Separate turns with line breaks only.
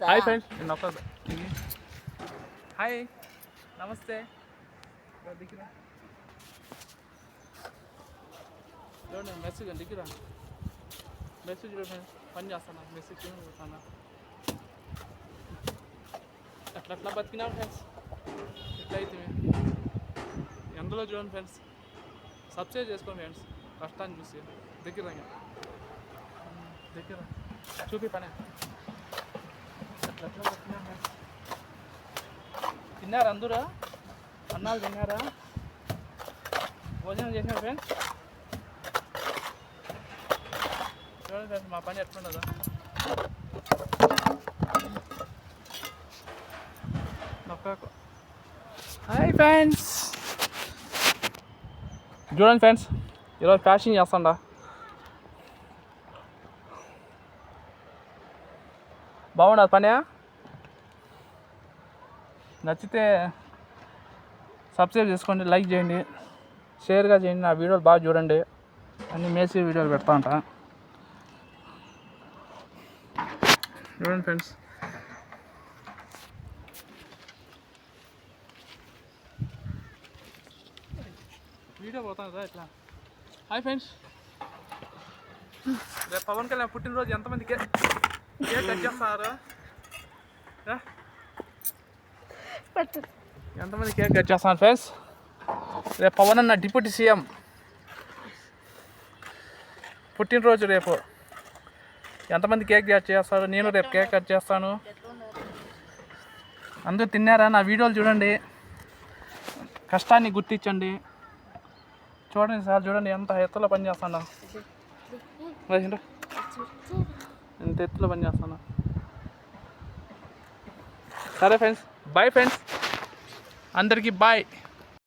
hi friends hi నమస్తే చూడండి message దిగిరా message చూడండి పని చేస్తాను మెసేజ్ చూస్తాను అట్లా బతికినా ఫ్రెండ్స్ ఎట్లయితే ఎందులో చూడండి ఫ్రెండ్స్ సబ్స్క్రైబ్ చేసుకోండి ఫ్రెండ్స్ కష్టాన్ని చూసి దగ్గర చూపి పని అట్లా బతికినా ఫ్రెండ్స్ తిన్నారా అందరూ అన్నాలు తిన్నారా భోజనం చేసినారు ఫ్రెండ్స్ చూడండి ఫ్రెండ్స్ మా పని ఎట్లుండదా హాయ్ ఫ్రెండ్స్ చూడండి ఫ్రెండ్స్ ఈరోజు ఫ్యాషన్ చేస్తాండా బాగుండదు పని నచ్చితే సబ్స్క్రైబ్ చేసుకోండి లైక్ చేయండి షేర్గా చేయండి నా వీడియోలు బాగా చూడండి అన్ని మేసి వీడియోలు పెడతా ఉంటా చూడండి ఫ్రెండ్స్ వీడియో పోతాను కదా ఇట్లా హాయ్ ఫ్రెండ్స్ రేపు పవన్ కళ్యాణ్ పుట్టినరోజు ఎంతమంది కేక్ కట్ చేస్తారు ఎంతమంది కేక్ కట్ చేస్తాను ఫ్రెండ్స్ రేపు పవన్ అన్న డిప్యూటీ సీఎం పుట్టినరోజు రేపు ఎంతమంది కేక్ కట్ చేస్తారు నేను రేపు కేక్ కట్ చేస్తాను అందరూ తిన్నారా నా వీడియోలు చూడండి కష్టాన్ని గుర్తించండి చూడండి సార్ చూడండి ఎంత ఎత్తులో పని చేస్తాను ఎంత ఎత్తులో పని చేస్తాను సరే ఫ్రెండ్స్ బాయ్ ఫ్రెండ్స్ అందరికీ బాయ్